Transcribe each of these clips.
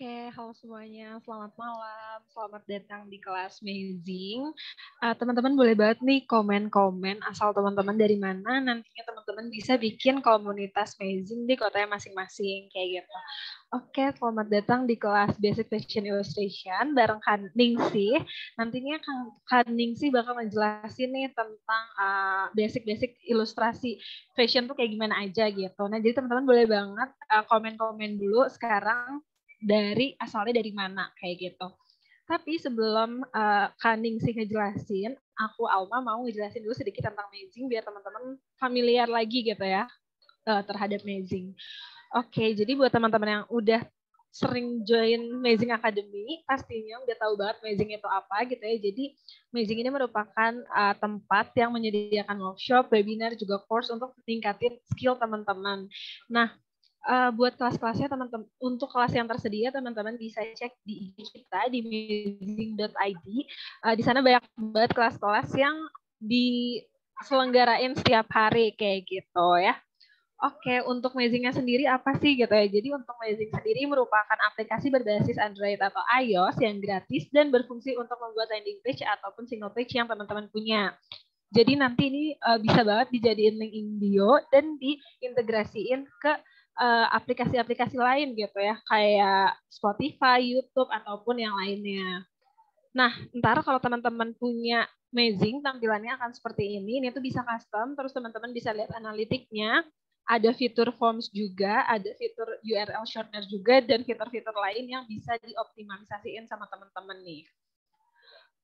Oke, halo semuanya. Selamat malam. Selamat datang di kelas Mazing. Teman-teman boleh banget nih komen-komen asal teman-teman dari mana. Nantinya teman-teman bisa bikin komunitas Mazing di kotanya masing-masing kayak gitu. Oke, selamat datang di kelas Basic Fashion Illustration bareng Kak Ningsih. Nantinya Kak Ningsih bakal ngejelasin nih tentang basic-basic ilustrasi fashion tuh kayak gimana aja gitu. Nah, jadi teman-teman boleh banget komen-komen dulu sekarang asalnya dari mana kayak gitu. Tapi sebelum Kak Ningsih ngejelasin, aku Alma mau ngejelasin dulu sedikit tentang Mazing biar teman-teman familiar lagi gitu ya terhadap Mazing. Oke, jadi buat teman-teman yang udah sering join Mazing Academy, pastinya udah tahu banget Mazing itu apa gitu ya. Jadi Mazing ini merupakan tempat yang menyediakan workshop, webinar, juga course untuk meningkatin skill teman-teman. Nah, buat kelas-kelasnya teman-teman, untuk kelas yang tersedia teman-teman bisa cek di IG kita di mazing.id. Di sana banyak banget kelas-kelas yang diselenggarain setiap hari kayak gitu ya. Oke, untuk Mazing-nya sendiri apa sih gitu ya? Jadi untuk Mazing sendiri merupakan aplikasi berbasis Android atau iOS yang gratis dan berfungsi untuk membuat landing page ataupun single page yang teman-teman punya. Jadi nanti ini bisa banget dijadiin link in bio dan diintegrasiin ke aplikasi-aplikasi lain gitu ya, kayak Spotify, YouTube, ataupun yang lainnya. Nah, ntar kalau teman-teman punya Mazing, tampilannya akan seperti ini. Ini tuh bisa custom, terus teman-teman bisa lihat analitiknya. Ada fitur forms juga, ada fitur URL shortener juga, dan fitur-fitur lain yang bisa dioptimalisasiin sama teman-teman nih.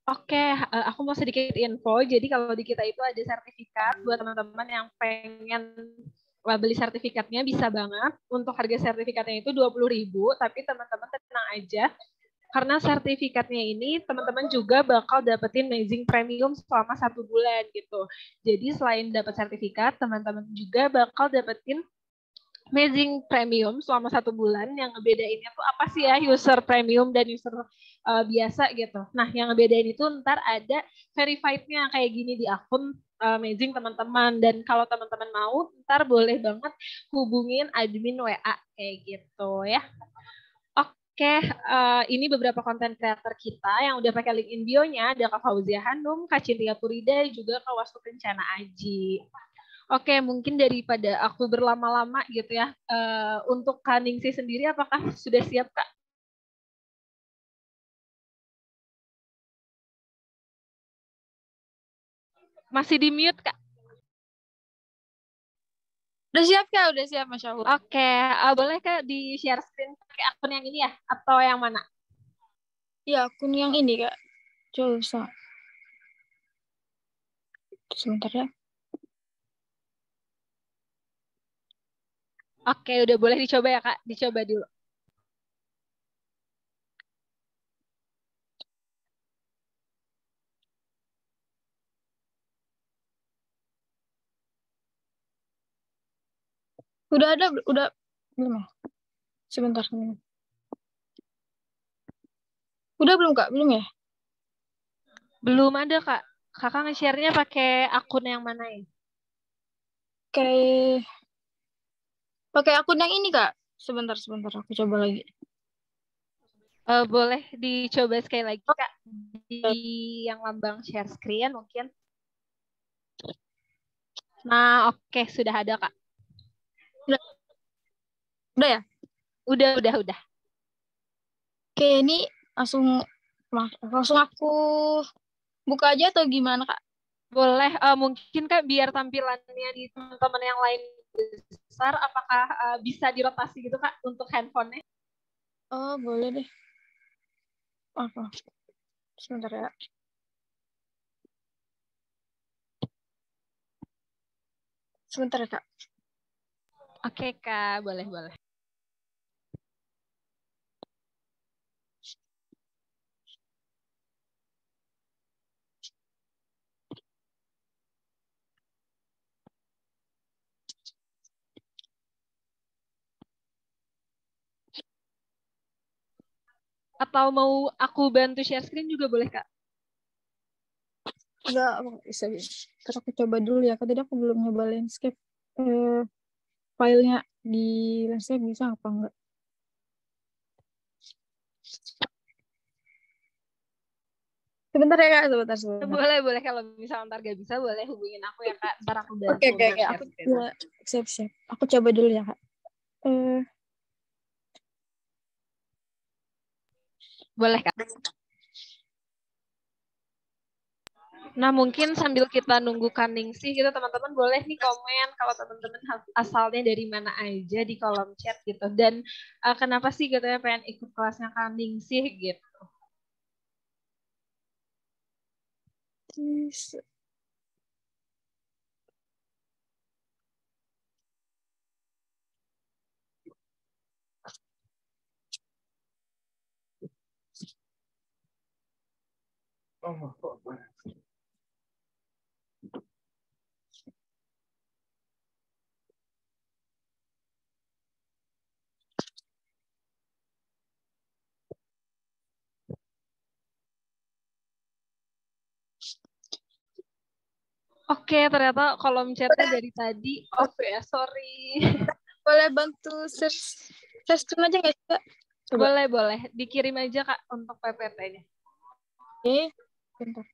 Oke, aku mau sedikit info. Jadi kalau di kita itu ada sertifikat buat teman-teman yang pengen beli sertifikatnya bisa banget. Untuk harga sertifikatnya itu 20.000, tapi teman-teman tenang aja. Karena sertifikatnya ini teman-teman juga bakal dapetin Mazing Premium selama 1 bulan gitu. Jadi selain dapat sertifikat, teman-teman juga bakal dapetin Mazing Premium selama 1 bulan. Yang ngebedainnya tuh apa sih ya user premium dan user biasa gitu. Nah, yang ngebedain itu ntar ada verified-nya kayak gini di akun Mazing teman-teman. Dan kalau teman-teman mau, ntar boleh banget hubungin admin WA kayak gitu ya. Oke, ini beberapa konten kreator kita yang udah pakai link in bio-nya. Ada Kak Fauzia Hanum, Kak Cintia Purida, juga Kak Wastu Kencana Aji. Oke, mungkin daripada aku berlama-lama gitu ya, untuk Kak Ningsih sendiri apakah sudah siap, Kak? Masih di mute, Kak? Udah siap Kak, udah siap Masya Allah. Oke, boleh Kak di-share screen pakai akun yang ini ya? Atau yang mana? Ya, akun yang ini Kak. Coba sebentar ya. Oke, udah boleh dicoba ya, Kak? Dicoba dulu. Udah ada, udah belum ya? Sebentar. Udah belum Kak? Belum ya? Belum ada, Kak. Kakak nge-share-nya pakai akun yang mana ya? Kayak pakai akun yang ini Kak. Sebentar, aku coba lagi. Boleh dicoba sekali lagi, Kak. Di yang lambang share screen mungkin. Nah, oke. Sudah ada, Kak. Udah, udah ya? Udah. Oke, ini langsung langsung aku buka aja atau gimana Kak? Boleh, mungkin Kak, biar tampilannya di teman-teman yang lain besar, apakah bisa dirotasi gitu, Kak, untuk handphonenya? Oh, boleh deh. Apa? Sebentar ya. Sebentar ya Kak. Oke, Kak. Boleh. Atau mau aku bantu share screen juga boleh, Kak? Enggak, bisa. Terus aku coba dulu ya. Tadi aku belum nyoba landscape. Filenya di landscape bisa apa enggak? Sebentar ya Kak, sebentar. Boleh kalau misalnya ntar gak bisa boleh hubungin aku ya Kak. Ntar aku bantu Oke. nge-share Aku gitu. siap. Aku coba dulu ya Kak. Boleh Kak. Nah mungkin sambil kita nunggu Kaningsih gitu teman-teman boleh nih komen kalau teman-teman asalnya dari mana aja di kolom chat gitu. Dan kenapa sih gitu ya pengen ikut kelasnya Kaningsih gitu. Oke, ternyata kolom chatnya dari tadi off ya, sorry. Boleh bantu search screen aja nggak sih Kak? Coba. Boleh. Dikirim aja Kak untuk PPT-nya. Oke, bentar.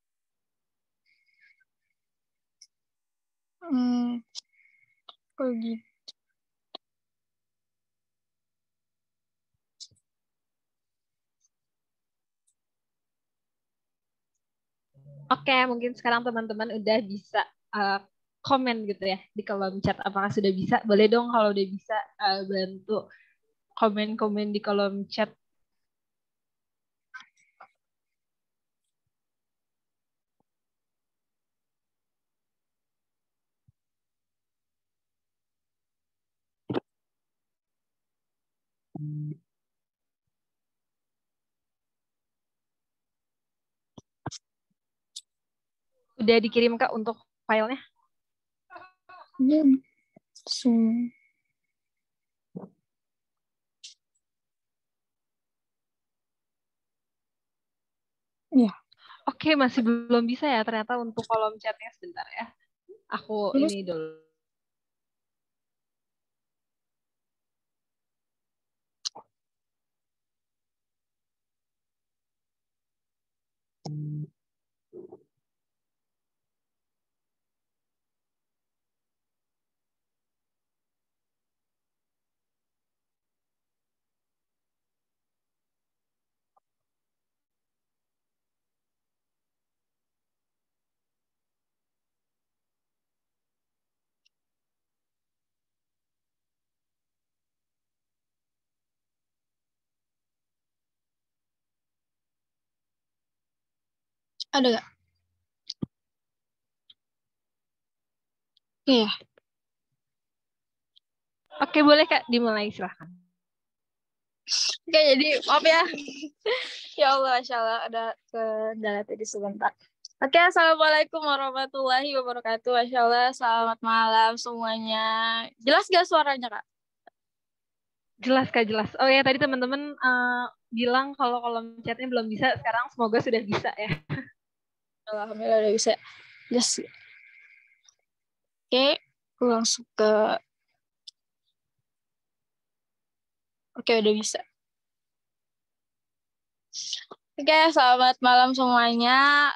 Kalau gitu. Oke, mungkin sekarang teman-teman udah bisa komen gitu ya di kolom chat. Apakah sudah bisa? Boleh dong kalau udah bisa bantu komen-komen di kolom chat. Udah dikirim Kak untuk filenya? Iya. Oke, masih belum bisa ya ternyata untuk kolom chatnya sebentar ya. Aku ini dulu. Ada nggak? Iya. Oke, boleh Kak dimulai silahkan. Oke, jadi maaf ya. Ya Allah, Masya Allah, ada kendala tadi sebentar. Oke, Assalamualaikum warahmatullahi wabarakatuh. Masya Allah, selamat malam semuanya. Jelas gak suaranya, Kak? Jelas Kak, jelas. Oh ya, tadi teman-teman bilang kalau kolom chatnya belum bisa, sekarang semoga sudah bisa ya. Alhamdulillah udah bisa. Yes. Oke, aku langsung ke... Oke, udah bisa. Oke, selamat malam semuanya.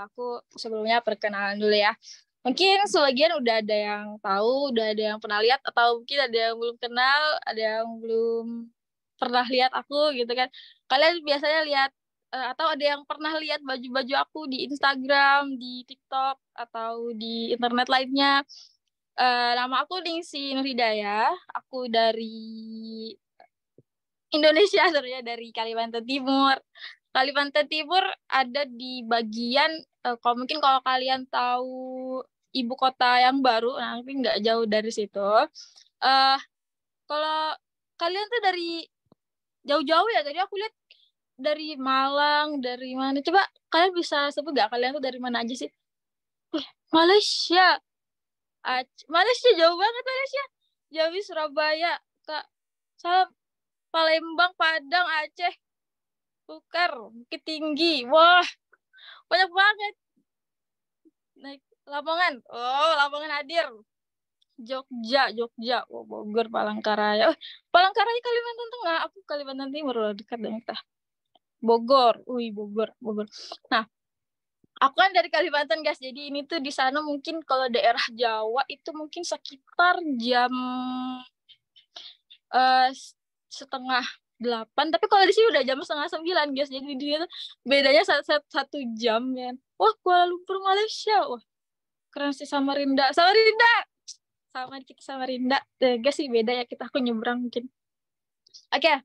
Aku sebelumnya perkenalan dulu ya. Mungkin sebagian udah ada yang tahu, udah ada yang pernah lihat, atau mungkin ada yang belum kenal, ada yang belum pernah lihat aku gitu kan. Kalian biasanya lihat, atau ada yang pernah lihat baju-baju aku di Instagram, di TikTok, atau di internet lainnya. Nama aku Ningsi Nurhidayah. Aku dari Indonesia sebenarnya, dari Kalimantan Timur. Kalimantan Timur ada di bagian kalau mungkin kalau kalian tahu ibu kota yang baru, nanti nggak jauh dari situ. Kalau kalian tuh dari jauh-jauh ya, tadi aku lihat dari Malang, dari mana? Coba kalian bisa sebut nggak kalian tuh dari mana aja sih? Malaysia. Malaysia jauh banget, Malaysia. Jambi, Surabaya, Kak. Salam. Palembang, Padang, Aceh, Tukar, Bukit Tinggi. Wah, banyak banget. Naik Lamongan. Oh, Lamongan hadir. Jogja. Oh, Bogor, Palangkaraya. Oh, Palangkaraya Kalimantan Tengah. Aku Kalimantan Timur loh, dekat dengan kita. Bogor. Bogor. Nah, Aku kan dari Kalimantan guys, jadi ini tuh di sana mungkin kalau daerah Jawa itu mungkin sekitar jam eh, setengah 8. Tapi kalau di sini udah jam setengah 9 guys. Jadi di sini tuh bedanya satu jam ya. Wah, Kuala Lumpur Malaysia. Wah, keren sih Samarinda. Samarinda. Sama kita Samarinda. Guys sih beda ya, kita aku nyebrang mungkin. Oke.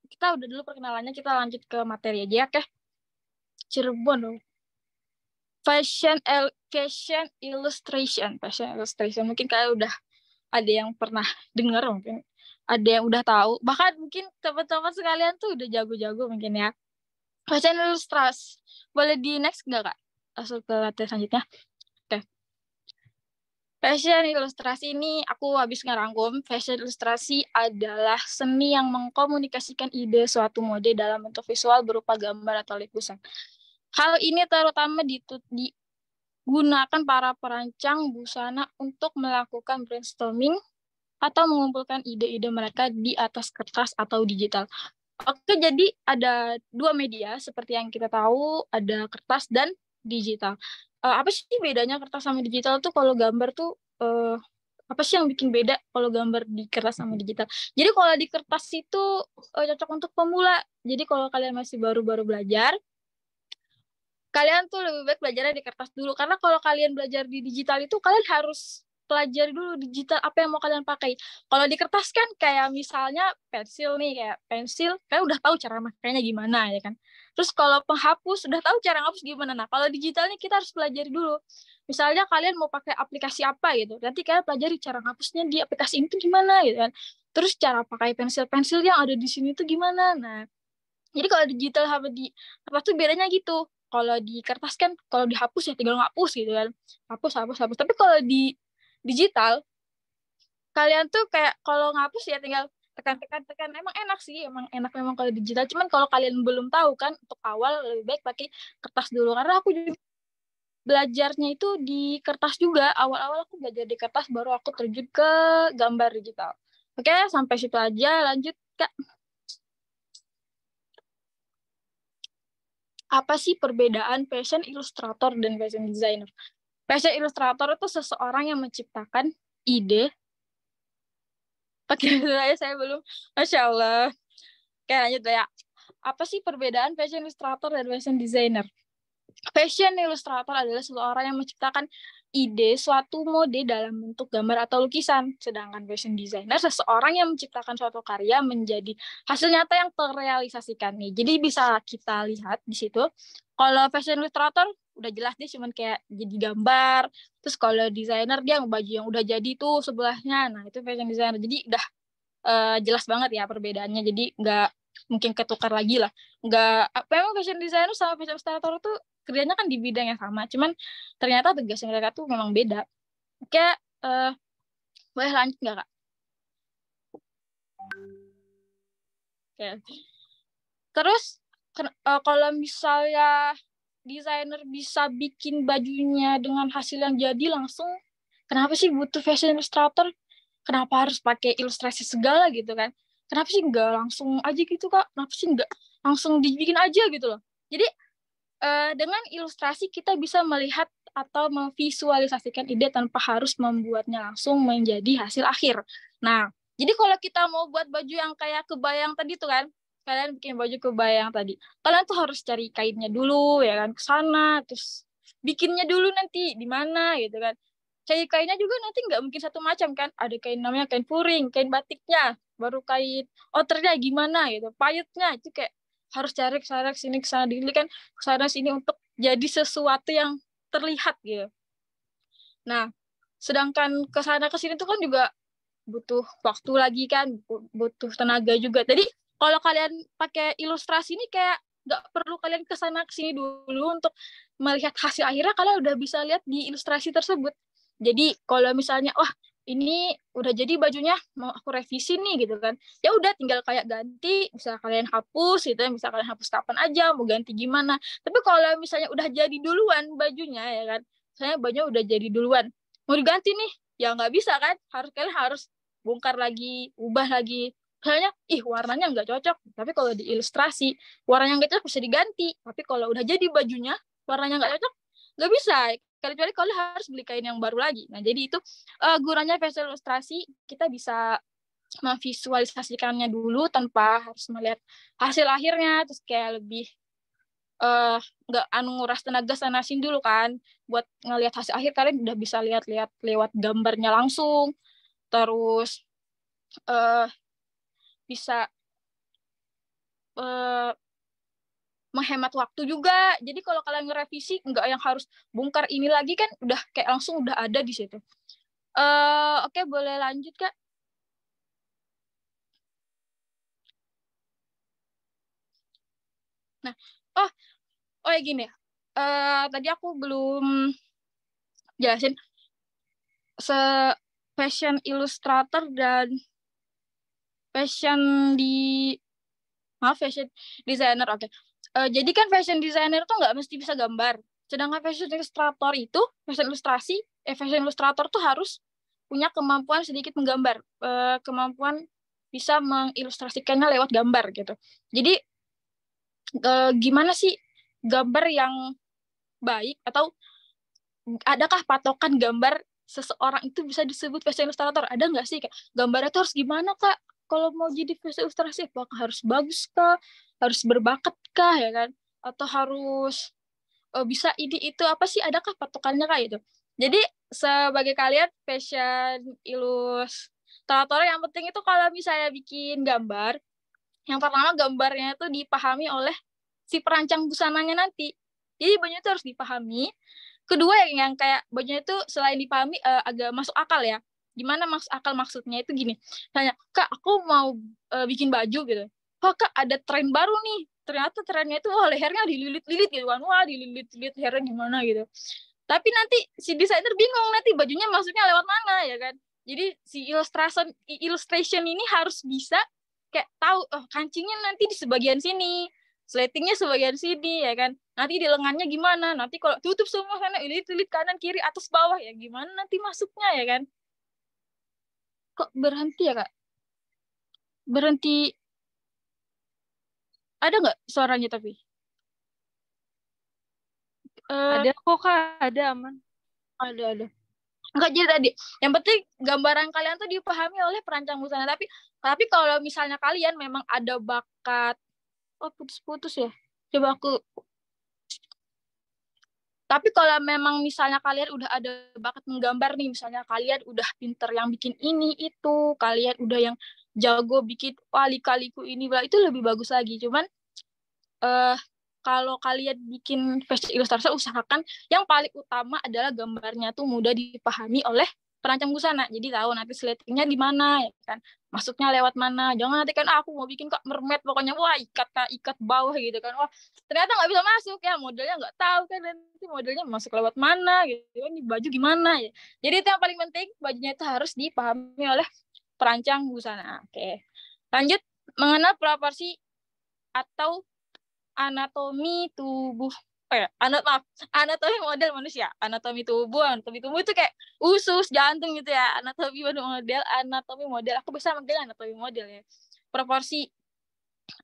Kita udah dulu perkenalannya, kita lanjut ke materi aja ya, oke. Cirebon dong. Fashion illustration. Mungkin kalian udah ada yang pernah dengar, mungkin ada yang udah tahu. Bahkan mungkin teman-teman sekalian tuh udah jago-jago mungkin ya. Fashion illustration. Boleh di next nggak, Kak? Masuk ke materi selanjutnya. Oke. Fashion ilustrasi ini aku habis ngerangkum. Fashion ilustrasi adalah seni yang mengkomunikasikan ide suatu mode dalam bentuk visual berupa gambar atau lukisan. Hal ini terutama digunakan para perancang busana untuk melakukan brainstorming atau mengumpulkan ide-ide mereka di atas kertas atau digital. Oke, jadi ada dua media seperti yang kita tahu, ada kertas dan digital. Apa sih bedanya kertas sama digital tuh? Kalau gambar tuh apa sih yang bikin beda kalau gambar di kertas sama digital? Jadi kalau di kertas itu cocok untuk pemula. Jadi kalau kalian masih baru-baru belajar, kalian tuh lebih baik belajarnya di kertas dulu. Karena kalau kalian belajar di digital itu, kalian harus pelajari dulu digital apa yang mau kalian pakai. Kalau di kertas kan kayak misalnya pensil nih, kayak pensil, kalian udah tahu cara makainya gimana ya kan. Terus kalau penghapus, udah tahu cara ngapus gimana. Nah, kalau digitalnya kita harus pelajari dulu. Misalnya kalian mau pakai aplikasi apa gitu, nanti kalian pelajari cara ngapusnya di aplikasi itu gimana gitu kan. Terus cara pakai pensil-pensil yang ada di sini tuh gimana. Nah, jadi kalau digital sama di kertas tuh bedanya gitu. Kalau di kertas kan kalau dihapus ya tinggal ngapus gitu kan. Hapus. Tapi kalau di digital, kalian tuh kayak kalau ngapus ya tinggal tekan. Emang enak sih, emang enak memang kalau digital. Cuman kalau kalian belum tahu kan, untuk awal lebih baik pakai kertas dulu. Karena aku juga belajarnya itu di kertas juga. Awal-awal aku belajar di kertas, baru aku terjun ke gambar digital. Oke, sampai situ aja. Lanjut, Kak. Apa sih perbedaan fashion illustrator dan fashion designer? Fashion illustrator itu seseorang yang menciptakan ide. Pakai saya belum. Masya Allah. Oke, lanjut ya. Apa sih perbedaan fashion illustrator dan fashion designer? Fashion illustrator adalah seseorang yang menciptakan ide suatu mode dalam bentuk gambar atau lukisan. Sedangkan fashion designer seseorang yang menciptakan suatu karya menjadi hasil nyata yang terrealisasikan nih. Jadi bisa kita lihat di situ. Kalau fashion illustrator udah jelas dia cuman kayak jadi gambar. Terus kalau desainer dia baju yang udah jadi tuh sebelahnya. Nah, itu fashion designer. Jadi udah jelas banget ya perbedaannya. Jadi nggak mungkin ketukar lagi lah. Nggak, memang fashion designer sama fashion illustrator tuh kerjanya kan di bidang yang sama, cuman ternyata tugasnya mereka tuh memang beda. Oke, boleh lanjut nggak, Kak? Oke. Terus kalau misalnya desainer bisa bikin bajunya dengan hasil yang jadi langsung, kenapa sih butuh fashion illustrator? Kenapa harus pakai ilustrasi segala gitu kan? Kenapa sih nggak langsung aja gitu, Kak? Kenapa sih nggak langsung dibikin aja gitu loh? Jadi dengan ilustrasi kita bisa melihat atau memvisualisasikan ide tanpa harus membuatnya langsung menjadi hasil akhir. Nah, jadi kalau kita mau buat baju yang kayak kebayang tadi tuh kan, kalian bikin baju kebayang tadi, kalian tuh harus cari kainnya dulu ya kan, ke sana, terus bikinnya dulu nanti di mana gitu kan. Cari kainnya juga nanti nggak mungkin satu macam kan, ada kain namanya kain puring, kain batiknya, baru kain outernya gimana gitu, payetnya itu kayak harus cari kesana sini kesana dulu kan, kesana sini untuk jadi sesuatu yang terlihat gitu. Nah, sedangkan kesana kesini tuh kan juga butuh waktu lagi kan, butuh tenaga juga. Jadi kalau kalian pakai ilustrasi ini kayak nggak perlu kalian kesana kesini dulu untuk melihat hasil akhirnya, kalian udah bisa lihat di ilustrasi tersebut. Jadi kalau misalnya wah ini udah jadi bajunya mau aku revisi nih gitu kan, ya udah tinggal kayak ganti, bisa kalian hapus gitu ya, bisa kalian hapus kapan aja, mau ganti gimana. Tapi kalau misalnya udah jadi duluan bajunya ya kan, misalnya bajunya udah jadi duluan, mau diganti nih ya nggak bisa kan, kalian harus bongkar lagi, ubah lagi, kayaknya warnanya nggak cocok, tapi kalau di ilustrasi warnanya nggak cocok bisa diganti, tapi kalau udah jadi bajunya warnanya nggak cocok nggak bisa, kecuali kalau harus beli kain yang baru lagi. Nah jadi itu gunanya fashion ilustrasi, kita bisa memvisualisasikannya dulu tanpa harus melihat hasil akhirnya, terus kayak lebih nggak nguras tenaga sana sini dulu kan buat ngelihat hasil akhir. Kalian udah bisa lihat-lihat lewat gambarnya langsung, terus bisa menghemat waktu juga. Jadi kalau kalian ngerevisi nggak yang harus bongkar ini lagi kan, udah kayak langsung udah ada di situ. Oke, boleh lanjut Kak. Nah, ya gini ya. Tadi aku belum jelasin fashion illustrator dan fashion designer. Oke. Jadi kan fashion designer tuh nggak mesti bisa gambar. Sedangkan fashion illustrator tuh harus punya kemampuan sedikit menggambar, kemampuan bisa mengilustrasikannya lewat gambar gitu. Jadi gimana sih gambar yang baik, atau adakah patokan gambar seseorang itu bisa disebut fashion illustrator? Ada nggak sih kayak gambarnya tuh harus gimana Kak? Kalau mau jadi fashion ilustrasi, apakah harus bagus kah? Harus berbakat kah ya kan? Atau harus bisa ini itu, apa sih, adakah patokannya Kak itu? Jadi sebagai kalian fashion ilustrator, yang penting itu kalau misalnya bikin gambar, yang pertama gambarnya itu dipahami oleh si perancang busananya nanti. Jadi bajunya itu harus dipahami. Kedua yang kayak bajunya itu selain dipahami agak masuk akal ya. Gimana masuk akal maksudnya itu gini. Tanya, Kak aku mau bikin baju gitu. Oh Kak ada tren baru nih. Ternyata trennya itu lehernya dililit-lilit gitu kan. Wah dililit-lilit lehernya gimana gitu. Tapi nanti si desainer bingung nanti bajunya masuknya lewat mana ya kan. Jadi si illustration ini harus bisa kayak tahu, kancingnya nanti di sebagian sini, sletingnya sebagian sini ya kan. Nanti di lengannya gimana? Nanti kalau tutup semua sana, lilit kanan kiri atas bawah ya gimana nanti masuknya ya kan. Kok berhenti ya Kak? Berhenti. Ada nggak suaranya tapi? Ada kok Kak, ada aman. Ada. Enggak, jadi tadi yang penting gambaran kalian tuh dipahami oleh perancang busana. Tapi kalau misalnya kalian memang ada bakat, putus-putus ya. Coba aku. Tapi kalau memang misalnya kalian udah ada bakat menggambar nih, misalnya kalian udah pinter yang bikin ini itu, kalian udah yang jago bikin lika-liku ini, itu lebih bagus lagi. Cuman kalau kalian bikin fashion ilustrasi, usahakan yang paling utama adalah gambarnya tuh mudah dipahami oleh perancang busana. Jadi tahu nanti sletingnya di mana ya kan, masuknya lewat mana. Jangan nanti kan aku mau bikin kok mermaid, pokoknya wah ikat bawah gitu kan, wah ternyata nggak bisa masuk ya, modelnya nggak tahu kan nanti modelnya masuk lewat mana gitu kan, di baju gimana ya. Jadi itu yang paling penting, bajunya itu harus dipahami oleh perancang busana. Oke, lanjut, mengenal proporsi atau anatomi tubuh, anatomi model manusia. Anatomi tubuh itu kayak usus, jantung gitu ya. Anatomi model aku bisa manggil anatomi model ya. Proporsi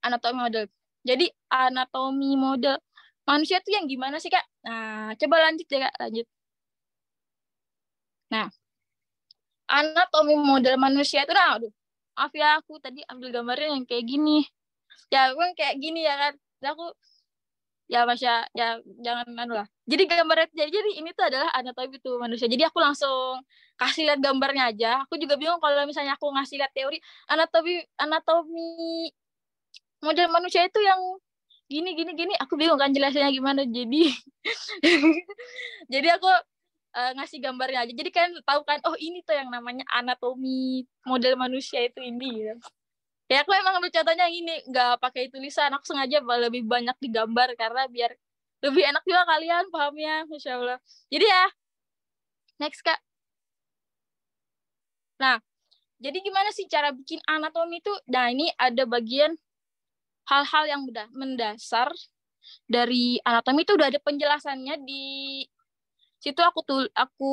anatomi model. Jadi anatomi model manusia tuh yang gimana sih Kak? Nah coba lanjut ya Kak, lanjut. Nah anatomi model manusia itu, maaf ya aku tadi ambil gambarnya yang kayak gini ya, gue kayak gini ya kan. Aku ya Masya, ya jangan lah. Jadi gambarnya, jadi ini tuh adalah anatomi tuh manusia. Jadi aku langsung kasih lihat gambarnya aja. Aku juga bingung kalau misalnya aku ngasih lihat teori anatomi model manusia itu yang gini. Aku bingung kan jelasnya gimana. Jadi jadi aku ngasih gambarnya aja. Jadi kan tahu kan, oh ini tuh yang namanya anatomi model manusia itu ini gitu. Ya aku emang ambil contohnya yang ini, nggak pakai tulisan, aku sengaja lebih banyak digambar karena biar lebih enak juga kalian pahamnya, Masya Allah. Jadi ya, next Kak. Nah, jadi gimana sih cara bikin anatomi itu? Nah, ini ada bagian hal-hal yang mendasar dari anatomi itu, udah ada penjelasannya di situ. Aku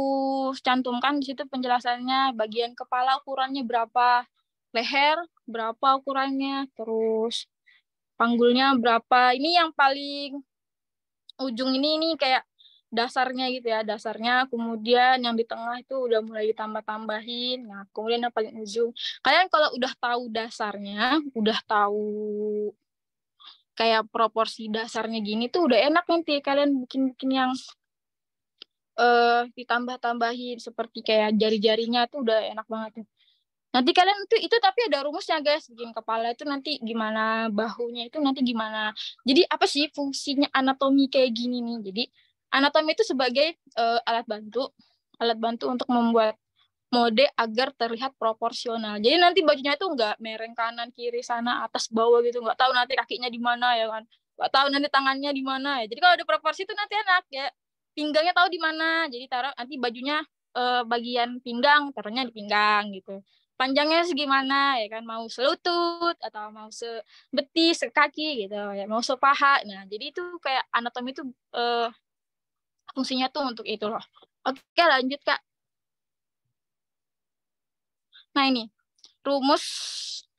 cantumkan di situ penjelasannya, bagian kepala ukurannya berapa, leher berapa ukurannya, terus panggulnya berapa. Ini yang paling ujung ini kayak dasarnya gitu ya, dasarnya. Kemudian yang di tengah itu udah mulai ditambah-tambahin. Nah, kemudian yang paling ujung. Kalian kalau udah tahu dasarnya, udah tahu kayak proporsi dasarnya gini tuh udah enak nanti kalian bikin-bikin yang ditambah-tambahin seperti kayak jari-jarinya tuh udah enak banget. Nanti kalian itu tapi ada rumusnya guys, bikin kepala itu nanti gimana, bahunya itu nanti gimana. Jadi apa sih fungsinya anatomi kayak gini nih? Jadi anatomi itu sebagai alat bantu untuk membuat mode agar terlihat proporsional. Jadi nanti bajunya itu nggak mereng kanan kiri sana atas bawah gitu, nggak tahu nanti kakinya di mana ya kan, nggak tahu nanti tangannya di mana ya. Jadi kalau ada proporsi itu nanti enak ya, pinggangnya tahu di mana. Jadi taruh nanti bajunya bagian pinggang taruhnya di pinggang gitu. Panjangnya segimana ya kan, mau selutut atau mau sebetis sekaki gitu ya, mau sepaha. Nah jadi itu kayak anatomi itu fungsinya tuh untuk itu loh. Oke lanjut Kak. Nah ini rumus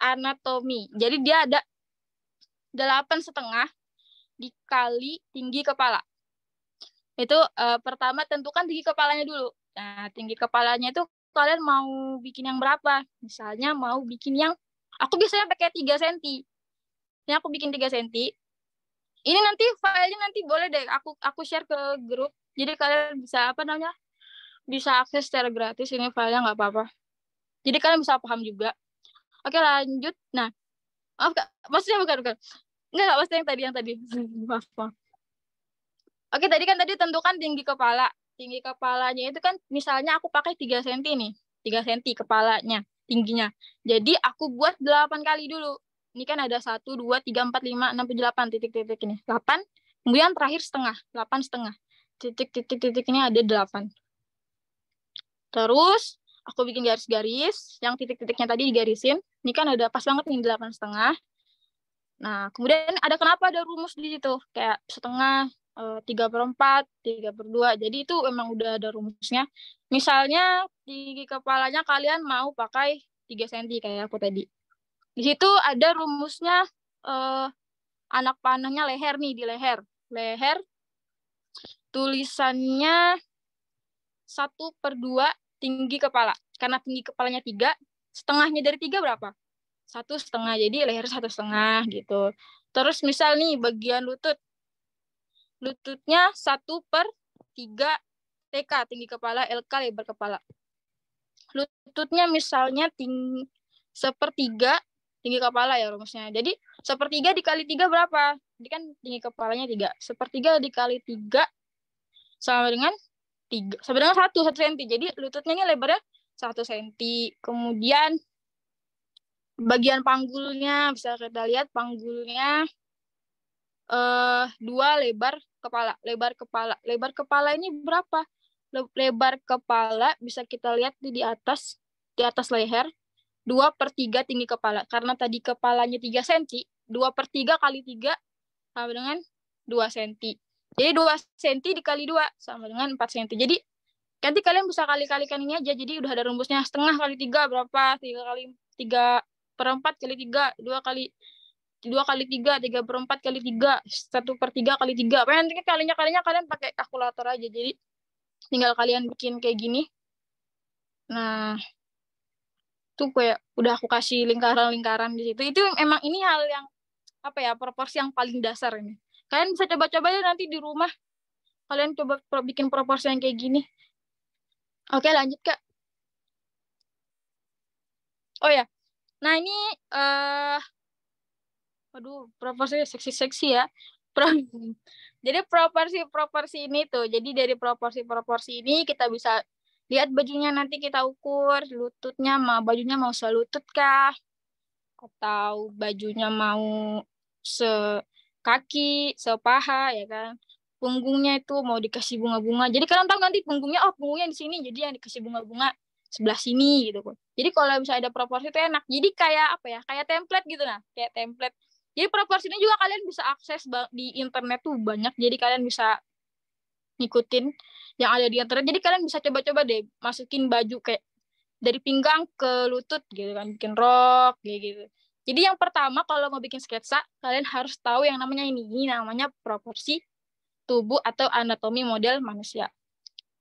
anatomi. Jadi dia ada 8,5 dikali tinggi kepala. Itu pertama tentukan tinggi kepalanya dulu. Nah tinggi kepalanya itu kalian mau bikin yang berapa? Misalnya mau bikin yang, aku biasanya pakai 3 cm. Ini aku bikin 3 cm. Ini nanti filenya nanti boleh deh aku share ke grup. Jadi kalian bisa bisa akses secara gratis ini filenya, nggak apa-apa. Jadi kalian bisa paham juga. Oke lanjut. Nah, maaf Kak, maksudnya bukan. Enggak, maksudnya yang tadi. Maaf. Oke, tadi tentukan tinggi kepala. Tinggi kepalanya itu kan misalnya aku pakai 3 cm nih. 3 cm kepalanya, tingginya. Jadi aku buat 8 kali dulu. Ini kan ada 1, 2, 3, 4, 5, 6, 7, 8 titik-titik ini. 8, kemudian terakhir setengah. 8 setengah. Titik-titik ini ada 8. Terus aku bikin garis-garis. Yang titik-titiknya tadi digarisin. Ini kan ada pas banget nih 8 setengah. Nah, kemudian kenapa ada rumus di situ? Kayak setengah, 3/4, 3/2. Jadi itu emang udah ada rumusnya. Misalnya di kepalanya kalian mau pakai 3 cm kayak aku tadi. Di situ ada rumusnya anak panahnya leher nih, di leher. Leher tulisannya 1/2 tinggi kepala. Karena tinggi kepalanya 3, setengahnya dari 3 berapa? 1,5. Jadi leher 1,5 gitu. Terus misal nih bagian lututnya 1/3 TK tinggi kepala, LK lebar kepala. Lututnya misalnya 1/3 tinggi kepala ya rumusnya. Jadi 1/3 dikali 3 berapa? Jadi kan tinggi kepalanya 3. 1/3 dikali 3 sama dengan 3. Sama dengan 1 cm. Jadi lututnya ini lebarnya 1 cm. Kemudian bagian panggulnya bisa kita lihat panggulnya 2 lebar kepala ini berapa? Lebar kepala bisa kita lihat di atas leher 2/3 tinggi kepala. Karena tadi kepalanya 3 cm, 2/3 kali 3 sama dengan 2 cm. Jadi 2 cm dikali 2 sama dengan 4 cm. Jadi nanti kalian bisa kali-kalikan ini aja. Jadi udah ada rumusnya, setengah kali 3 berapa? 3/4 kali 3, 2 kali 3, 3/4 kali 3, 1/3 kali 3. Nanti kalinya kalian pakai kalkulator aja. Jadi tinggal kalian bikin kayak gini. Nah, tuh kayak udah aku kasih lingkaran-lingkaran di situ. Itu emang ini hal yang proporsi yang paling dasar ini. Kalian bisa coba-coba ya nanti di rumah. Kalian coba bikin proporsi yang kayak gini. Oke, lanjut Kak. Oh ya. Nah, ini proporsi seksi-seksi ya. Jadi proporsi ini tuh. Jadi dari proporsi ini kita bisa lihat bajunya, nanti kita ukur lututnya, bajunya mau selutut kah? Atau bajunya mau sekaki, sepaha ya kan. Punggungnya itu mau dikasih bunga-bunga. Jadi kalian tahu nanti punggungnya di sini, jadi yang dikasih bunga-bunga sebelah sini gitu. Jadi kalau misalnya ada proporsi itu enak. Jadi kayak kayak template gitu nah, kayak template. Jadi proporsi ini juga kalian bisa akses di internet tuh banyak. Jadi kalian bisa ngikutin yang ada di internet. Jadi kalian bisa coba-coba deh masukin baju kayak dari pinggang ke lutut gitu kan, bikin rok gitu. Jadi yang pertama kalau mau bikin sketsa, kalian harus tahu yang namanya ini namanya proporsi tubuh atau anatomi model manusia.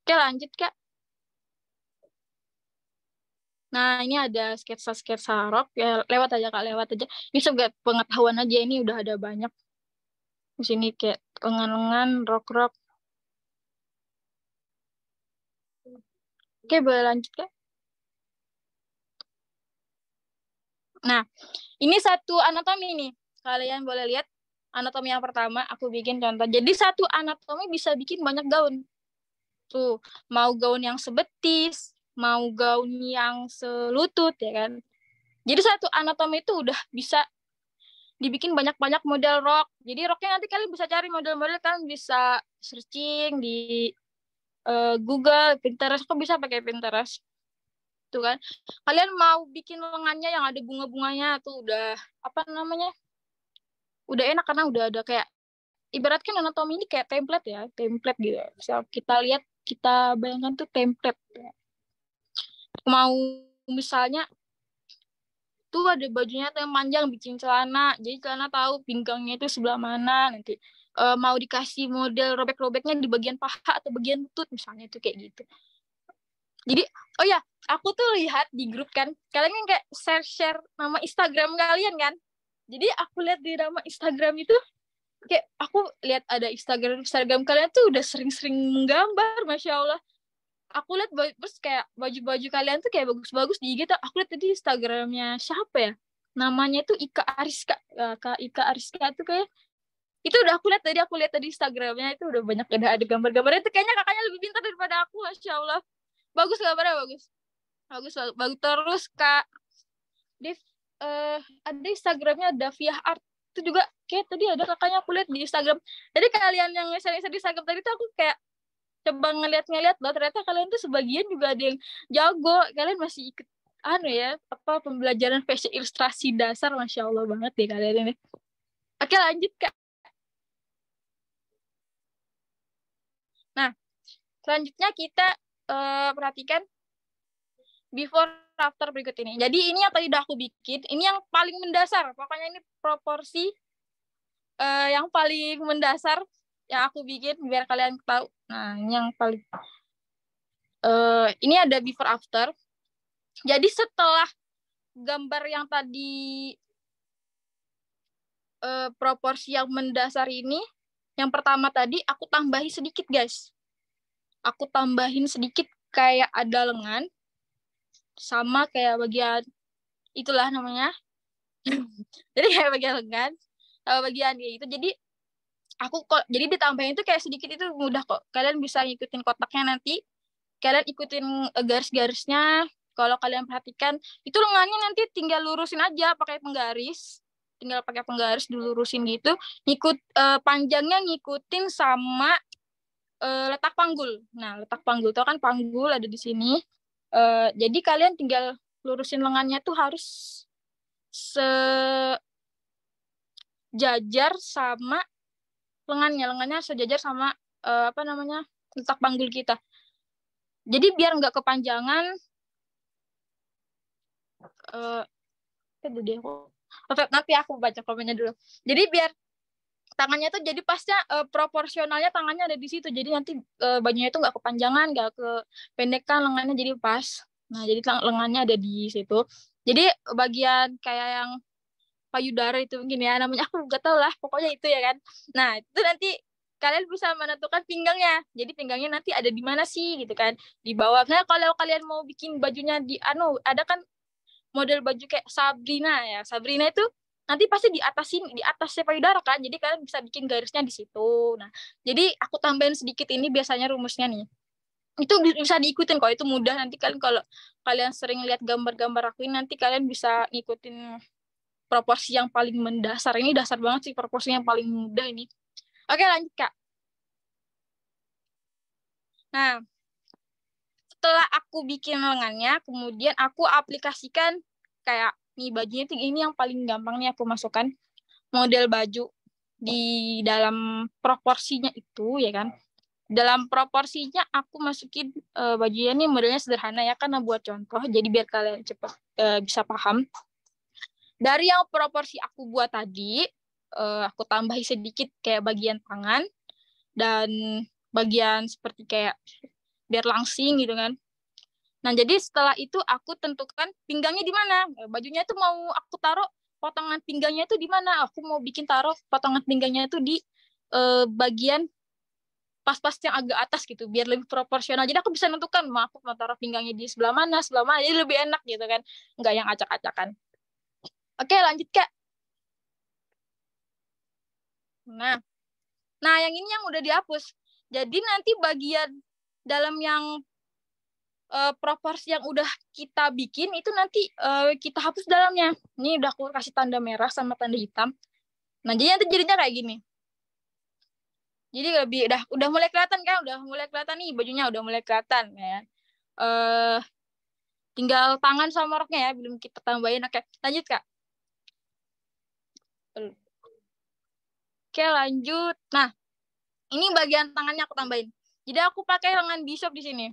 Oke, lanjut Kak. Nah, ini ada sketsa-sketsa rok ya, lewat aja Kak, lewat aja. Ini sebagai pengetahuan aja, ini udah ada banyak. Di sini kayak lengan-lengan, rok-rok. Oke, boleh lanjut Kak. Nah, ini satu anatomi nih. Kalian boleh lihat anatomi yang pertama, aku bikin contoh. Jadi satu anatomi bisa bikin banyak gaun. Tuh, mau gaun yang sebetis, mau gaun yang selutut, ya kan. Jadi satu anatomi itu udah bisa dibikin banyak-banyak model rok. Jadi roknya nanti kalian bisa cari model-model, kalian bisa searching di Google, Pinterest, kok bisa pakai Pinterest. Tuh kan. Kalian mau bikin lengannya yang ada bunga-bunganya, tuh udah, apa namanya, udah enak karena udah ada kayak, ibaratkan anatomi ini kayak template ya, template gitu. Misal kita lihat, kita bayangkan tuh template. Mau misalnya, tuh ada bajunya yang panjang, bikin celana, jadi celana tahu pinggangnya itu sebelah mana, nanti mau dikasih model robek-robeknya di bagian paha atau bagian lutut misalnya, itu kayak gitu. Jadi, oh ya, aku tuh lihat di grup kan, kalian kan kayak share nama Instagram kalian kan, jadi aku lihat di nama Instagram itu, kayak aku lihat ada Instagram kalian tuh udah sering-sering menggambar, Masya Allah. Aku lihat terus kayak baju-baju kalian tuh kayak bagus-bagus di IG tuh. Aku lihat tadi Instagramnya siapa ya? Namanya tuh Ika Ariska. Kak Ika Ariska tuh kayak itu udah aku lihat tadi Instagramnya itu udah banyak, ada gambar-gambarnya itu, kayaknya kakaknya lebih pintar daripada aku, Masya Allah. Bagus gambarnya, bagus. Bagus terus Kak Dev, ada Instagramnya Daviah Art itu juga kayak tadi ada kakaknya aku lihat di Instagram. Jadi kalian yang share di Instagram tadi tuh aku kayak coba ngeliat loh, ternyata kalian tuh sebagian juga ada yang jago, kalian masih ikut ya, apa, pembelajaran fashion ilustrasi dasar, Masya Allah banget deh kalian ini. Oke, lanjut Kak. Nah, selanjutnya kita perhatikan before after berikut ini. Jadi ini yang tadi udah aku bikin, ini yang paling mendasar, pokoknya ini proporsi yang paling mendasar yang aku bikin biar kalian tahu. Nah, ini yang paling ini ada before after. Jadi setelah gambar yang tadi proporsi yang mendasar ini, yang pertama tadi aku tambahin sedikit guys. Aku tambahin sedikit kayak ada lengan sama kayak bagian itulah namanya. Jadi kayak bagian lengan sama bagian itu. Jadi aku kok jadi ditambahin itu kayak sedikit, itu mudah kok. Kalian bisa ngikutin kotaknya nanti. Kalian ikutin garis-garisnya. Kalau kalian perhatikan, itu lengannya nanti tinggal lurusin aja pakai penggaris. Tinggal pakai penggaris dilurusin gitu. Panjangnya ngikutin sama letak panggul. Nah, letak panggul itu kan panggul ada di sini. Jadi kalian tinggal lurusin lengannya tuh harus sejajar sama lengannya sejajar sama apa namanya, letak panggul kita. Jadi biar nggak kepanjangan. Nanti aku baca komennya dulu. Jadi biar tangannya tuh jadi pasnya proporsionalnya tangannya ada di situ. Jadi nanti bajunya itu nggak kepanjangan, nggak kependekan, lengannya jadi pas. Nah, jadi lengannya ada di situ. Jadi bagian kayak yang payudara itu mungkin ya namanya, aku nggak tahu lah. Pokoknya itu ya kan. Nah, itu nanti kalian bisa menentukan pinggangnya. Jadi pinggangnya nanti ada di mana sih gitu kan? Di bawah. Nah, kalau kalian mau bikin bajunya ada kan model baju kayak Sabrina ya. Sabrina itu nanti pasti di atasnya payudara kan. Jadi kalian bisa bikin garisnya di situ. Nah, jadi aku tambahin sedikit ini biasanya rumusnya nih. Itu bisa diikutin kok, itu mudah. Nanti kalau kalian sering lihat gambar-gambar aku ini, nanti kalian bisa ngikutin proporsi yang paling mendasar. Ini dasar banget sih, proporsi yang paling mudah ini. Oke, lanjut Kak. Nah, setelah aku bikin lengannya, kemudian aku aplikasikan kayak nih bajunya ini yang paling gampang nih aku masukkan model baju di dalam proporsinya itu ya kan. dalam proporsinya aku masukin bajunya nih modelnya sederhana ya, karena buat contoh, jadi biar kalian cepat bisa paham. Dari yang proporsi aku buat tadi, aku tambahin sedikit kayak bagian tangan dan bagian seperti kayak biar langsing gitu kan. Nah, jadi setelah itu aku tentukan pinggangnya di mana. Bajunya itu mau aku taruh potongan pinggangnya itu di mana. Aku mau bikin taruh potongan pinggangnya itu di bagian pas-pas yang agak atas gitu, biar lebih proporsional. Jadi aku bisa nentukan mau aku mau taruh pinggangnya di sebelah mana, jadi lebih enak gitu kan. Nggak yang acak-acakan. Oke, lanjut Kak. Nah, yang ini yang udah dihapus. Jadi nanti bagian dalam yang proporsi yang udah kita bikin itu nanti kita hapus dalamnya. Ini udah aku kasih tanda merah sama tanda hitam. Nah, jadi nanti jadinya kayak gini. Jadi lebih udah mulai kelihatan kan? Udah mulai kelihatan nih bajunya udah mulai kelihatan ya. Tinggal tangan sama roknya ya, belum kita tambahin. Oke, lanjut Kak. Oke, lanjut. Nah, ini bagian tangannya aku tambahin. Jadi aku pakai lengan bishop di sini.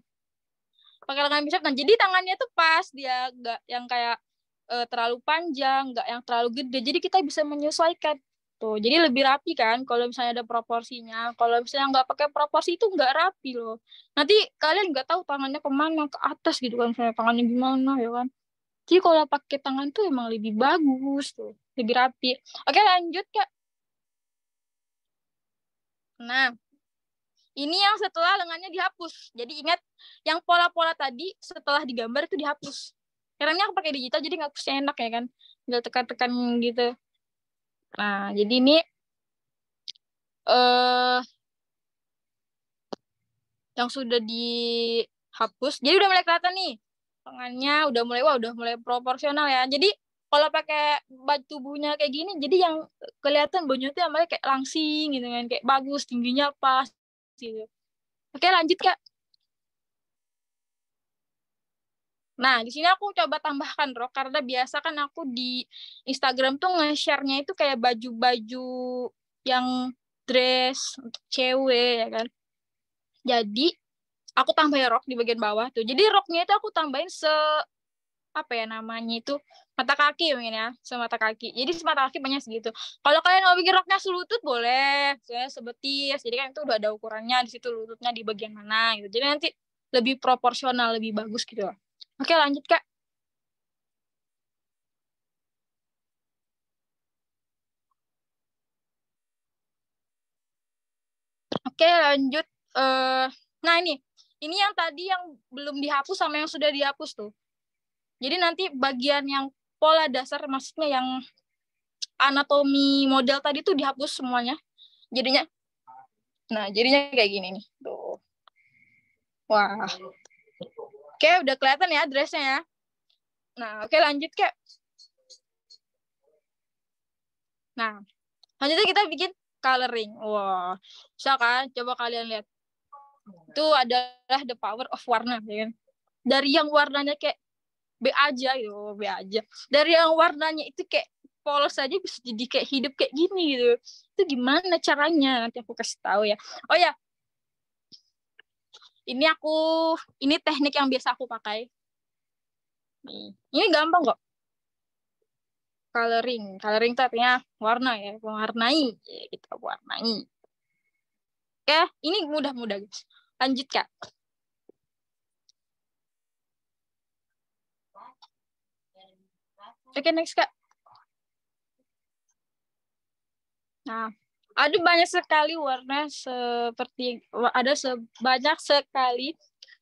Pakai lengan bishop. Nah, jadi tangannya tuh pas, dia nggak yang kayak terlalu panjang, nggak yang terlalu gede. Jadi kita bisa menyesuaikan. Tuh, jadi lebih rapi kan kalau misalnya ada proporsinya. Kalau misalnya nggak pakai proporsi itu nggak rapi loh. Nanti kalian nggak tahu tangannya kemana, ke atas gitu kan. Misalnya tangannya gimana ya kan. Jadi kalau pakai tangan tuh emang lebih bagus tuh. Lebih rapi. Oke, lanjut Kak. Nah, ini yang setelah lengannya dihapus. Jadi ingat, yang pola-pola tadi setelah digambar itu dihapus. Karena ini aku pakai digital, jadi ngapusnya enak ya kan. Tinggal tekan-tekan gitu. Nah, jadi ini yang sudah dihapus. Jadi udah mulai kelihatan nih. Tangannya udah mulai proporsional ya. Jadi kalau pakai baju tubuhnya kayak gini, jadi yang kelihatan bajunya tuh yang kayak langsing gitu kan. Kayak bagus, tingginya pas gitu. Oke, lanjut Kak. Nah, di sini aku coba tambahkan rok karena biasa kan aku di Instagram tuh nge-share-nya itu kayak baju-baju yang dress untuk cewek ya kan. Jadi aku tambahin rok di bagian bawah tuh. Jadi roknya itu aku tambahin apa ya namanya itu mata kaki mungkin ya, semata kaki. Jadi semata kaki banyak segitu. Kalau kalian mau bikin roknya selutut boleh, saya sebetis. Jadi kan itu udah ada ukurannya di situ lututnya di bagian mana gitu. Jadi nanti lebih proporsional, lebih bagus gitu. Oke, lanjut Kak. Oke, lanjut. Nah ini yang tadi yang belum dihapus sama yang sudah dihapus tuh. Jadi nanti bagian yang pola dasar, maksudnya yang anatomi model tadi tuh dihapus semuanya. Jadinya kayak gini nih. Tuh. Wah. Oke, udah kelihatan ya dressnya ya. Nah, oke lanjut Kak. Nah, lanjutnya kita bikin coloring. Wah, bisa kan? Coba kalian lihat. Itu adalah the power of warna, ya kan? Dari yang warnanya kayak B aja, B aja. Dari yang warnanya itu kayak polos aja bisa jadi kayak hidup kayak gini gitu. Itu gimana caranya? Nanti aku kasih tahu ya. Oh ya, ini teknik yang biasa aku pakai. Nih, ini gampang kok. Coloring itu artinya warna ya, mewarnai. Ya, kita warnai. Oke, ini mudah-mudah guys. Lanjut Kak. Oke, next Kak. Nah, ada banyak sekali warna sebanyak sekali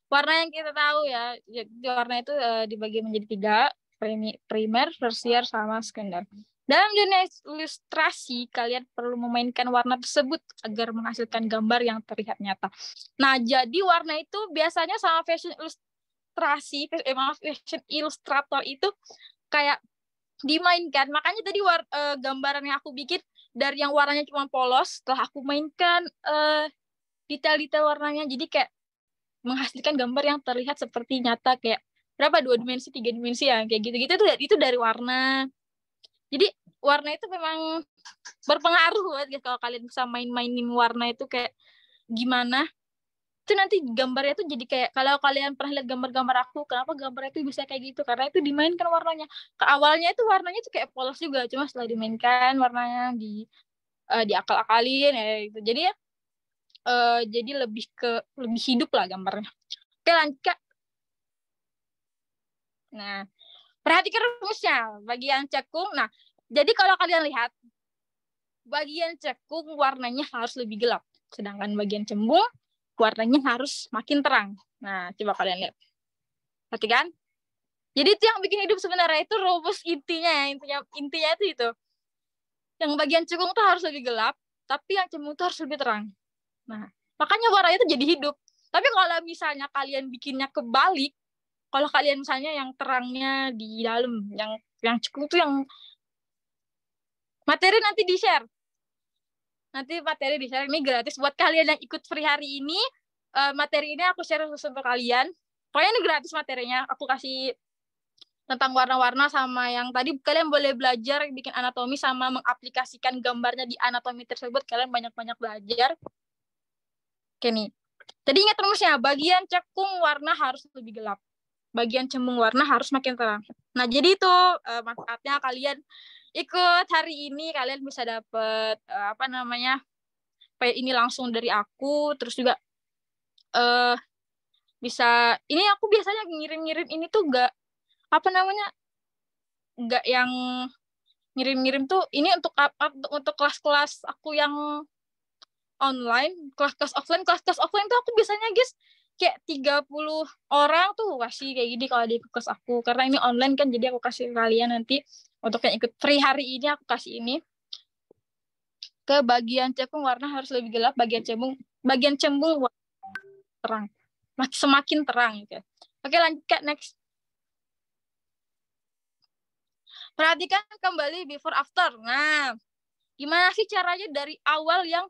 warna yang kita tahu ya. Jadi warna itu dibagi menjadi 3, primer, tersier, sama sekunder. Dalam dunia ilustrasi, kalian perlu memainkan warna tersebut agar menghasilkan gambar yang terlihat nyata. Nah, jadi warna itu biasanya sama fashion ilustrator itu kayak dimainkan. Makanya tadi gambaran yang aku bikin dari yang warnanya cuma polos, setelah aku mainkan detail-detail warnanya, jadi kayak menghasilkan gambar yang terlihat seperti nyata, kayak berapa 2 dimensi 3 dimensi ya, kayak gitu-gitu. Itu dari warna. Jadi warna itu memang berpengaruh banget ya, kalau kalian bisa main-mainin warna itu kayak gimana. itu nanti gambarnya tuh jadi kayak, kalau kalian pernah lihat gambar-gambar aku, kenapa gambarnya itu bisa kayak gitu, karena itu dimainkan warnanya. Ke awalnya itu warnanya tuh kayak polos juga, cuma setelah dimainkan warnanya diakal-akalin ya gitu. Jadi ya jadi lebih hidup lah gambarnya. Oke, lanjut Kak. Nah, perhatikan rumusnya bagian cekung. Nah, jadi kalau kalian lihat bagian cekung warnanya harus lebih gelap, sedangkan bagian cembung warnanya harus makin terang. Nah, coba kalian lihat. Perhatikan. Jadi itu yang bikin hidup sebenarnya, itu rumus intinya itu. Yang bagian cekung tuh harus lebih gelap, tapi yang cembung tuh harus lebih terang. Nah, makanya warnanya itu jadi hidup. Tapi kalau misalnya kalian bikinnya kebalik, kalau kalian misalnya yang terangnya di dalam, yang cekung tuh yang materi nanti di-share. Nanti materi di-share ini gratis buat kalian yang ikut free hari ini. Materi ini aku share khusus untuk kalian. Pokoknya ini gratis materinya. Aku kasih tentang warna-warna sama yang tadi kalian boleh belajar bikin anatomi sama mengaplikasikan gambarnya di anatomi tersebut. Kalian banyak-banyak belajar. Oke nih. Jadi ingat rumusnya, bagian cekung warna harus lebih gelap. Bagian cembung warna harus makin terang. Nah, jadi itu manfaatnya kalian ikut hari ini, kalian bisa dapat ini langsung dari aku, terus juga bisa, ini aku biasanya ngirim-ngirim ini tuh nggak yang ngirim-ngirim tuh ini untuk kelas-kelas aku yang online, kelas-kelas offline tuh aku biasanya guys kayak 30 orang tuh kasih kayak gini kalau di kelas aku, karena ini online kan, jadi aku kasih kalian nanti untuk yang ikut free hari ini aku kasih ini. Ke bagian cembung warna harus lebih gelap, bagian cembung warna terang, semakin terang gitu. Oke, lanjut Kak, next. Perhatikan kembali before after. Nah, gimana sih caranya dari awal yang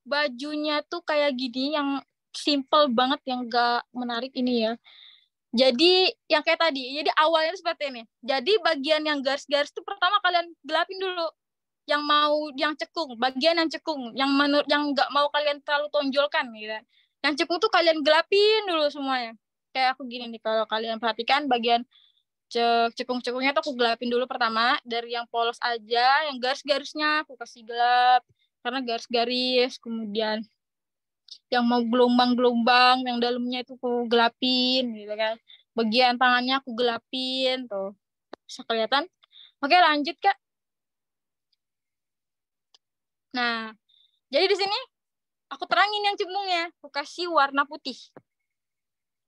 bajunya tuh kayak gini, yang simple banget, yang gak menarik ini ya. Jadi yang kayak tadi, jadi awalnya seperti ini. Jadi bagian yang garis-garis itu pertama kalian gelapin dulu. Yang cekung, bagian yang cekung, yang nggak mau kalian terlalu tonjolkan gitu. Yang cekung tuh kalian gelapin dulu semuanya. Kayak aku gini nih, kalau kalian perhatikan bagian cekung-cekungnya tuh aku gelapin dulu pertama, dari yang polos aja, yang garis-garisnya aku kasih gelap karena garis-garis, kemudian yang mau gelombang-gelombang yang dalamnya itu aku gelapin gitu kan. Bagian tangannya aku gelapin tuh. Bisa kelihatan? Oke, lanjut Kak. Nah, jadi di sini aku terangin yang cembungnya, aku kasih warna putih.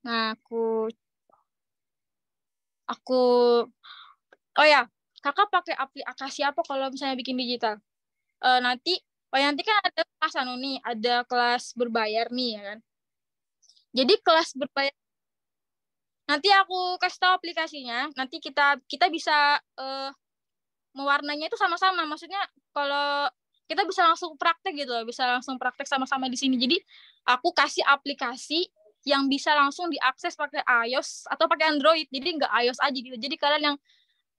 Nah, aku oh ya, Kakak pakai aplikasi apa kalau misalnya bikin digital? Nanti kan ada kelas nih, ada kelas berbayar nih ya kan. Jadi kelas berbayar nanti aku kasih tahu aplikasinya, nanti kita bisa mewarnanya itu sama-sama. Maksudnya kalau kita bisa langsung praktek gitu, bisa langsung praktek sama-sama di sini. Jadi aku kasih aplikasi yang bisa langsung diakses pakai iOS atau pakai Android. Jadi nggak iOS aja gitu. Jadi kalian yang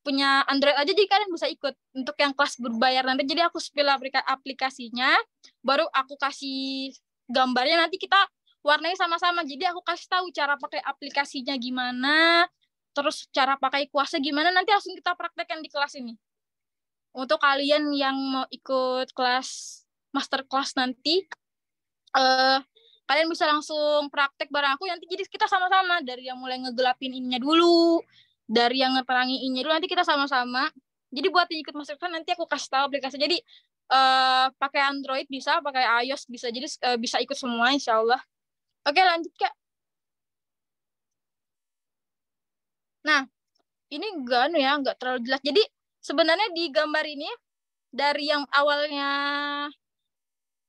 punya Android aja, jadi kalian bisa ikut untuk yang kelas berbayar nanti. Jadi aku spill aplikasinya, baru aku kasih gambarnya, nanti kita warnanya sama-sama. Jadi aku kasih tahu cara pakai aplikasinya gimana, terus cara pakai kuasnya gimana, nanti langsung kita praktekkan di kelas ini. Untuk kalian yang mau ikut kelas masterclass nanti, kalian bisa langsung praktek bareng aku nanti. Jadi kita sama-sama dari yang mulai ngegelapin ininya dulu, dari yang ngeterangin ininya dulu, nanti kita sama-sama. Jadi buat yang ikut masterclass nanti aku kasih tahu aplikasi. Jadi pakai Android bisa, pakai iOS bisa. Jadi bisa ikut semua insya Allah. Oke, lanjut Kak. Nah, ini nggak terlalu jelas. Jadi sebenarnya di gambar ini dari yang awalnya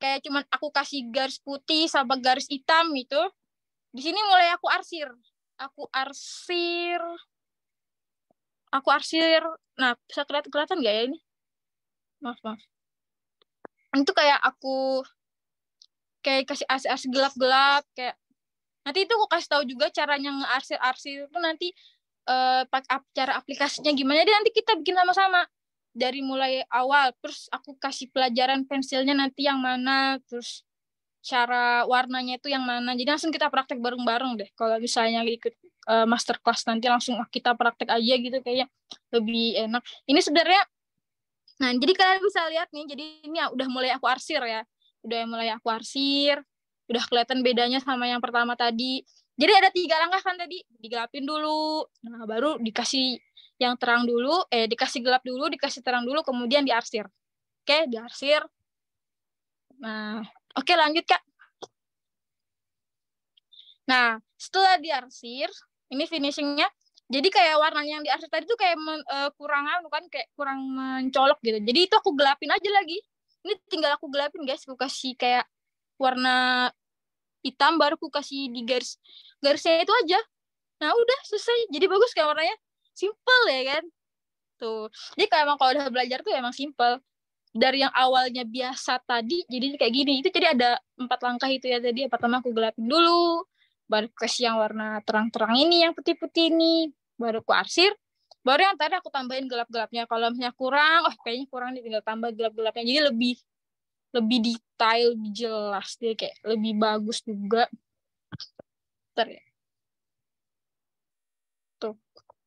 kayak cuman aku kasih garis putih sama garis hitam itu, di sini mulai aku arsir. Nah, bisa kelihatan nggak ya ini? Maaf. Itu kayak aku kayak kasih arsir gelap-gelap, kayak nanti itu aku kasih tahu juga caranya nge-arsir itu nanti pakai cara aplikasinya gimana. Jadi nanti kita bikin sama-sama dari mulai awal, terus aku kasih pelajaran pensilnya nanti yang mana, terus cara warnanya itu yang mana. Jadi langsung kita praktek bareng-bareng deh. Kalau misalnya ikut masterclass nanti langsung kita praktek aja gitu kayaknya lebih enak. Ini sebenarnya, nah jadi kalian bisa lihat nih, jadi ini udah mulai aku arsir ya. Udah kelihatan bedanya sama yang pertama tadi. Jadi ada 3 langkah kan tadi, digelapin dulu, nah baru dikasih yang terang dulu, dikasih gelap dulu, dikasih terang dulu, kemudian diarsir. Oke, diarsir. Nah, oke lanjut Kak. Nah, setelah diarsir, ini finishingnya. Jadi kayak warnanya yang diarsir tadi tuh kayak kurang mencolok gitu. Jadi itu aku gelapin aja lagi. Ini tinggal aku gelapin guys, aku kasih kayak warna hitam, baru aku kasih di garisnya itu aja. Nah udah selesai. Jadi bagus kayak warnanya. Simple ya kan. Tuh. Jadi kayak emang kalau udah belajar tuh emang simple. Dari yang awalnya biasa tadi jadi kayak gini. Itu jadi ada 4 langkah itu ya tadi. Pertama aku gelapin dulu, baru kasih yang warna terang-terang ini, yang putih-putih ini, baru aku arsir, baru yang tadi aku tambahin gelap-gelapnya. Kalau misalnya kurang, kayaknya kurang nih, tinggal tambah gelap-gelapnya. Jadi lebih detail, lebih jelas, dia kayak lebih bagus juga. Tuh.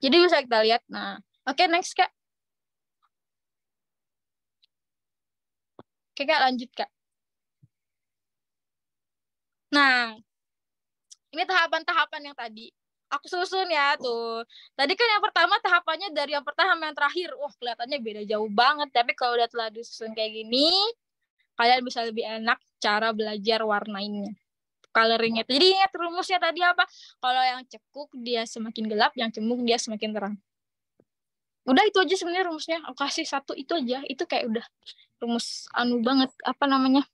Jadi bisa kita lihat. Nah, oke, next Kak. Oke Kak, lanjut Kak. Nah, ini tahapan-tahapan yang tadi aku susun ya tuh. Tadi kan yang pertama tahapannya dari yang pertama sampai yang terakhir. Wah, kelihatannya beda jauh banget. Tapi kalau udah telah disusun kayak gini, kalian bisa lebih enak cara belajar warnainnya. Coloringnya. Jadi ingat rumusnya tadi apa? Kalau yang cekuk dia semakin gelap, yang cemuk dia semakin terang. Udah itu aja sebenarnya rumusnya. Aku kasih 1 itu aja. Itu kayak udah rumus banget, apa namanya?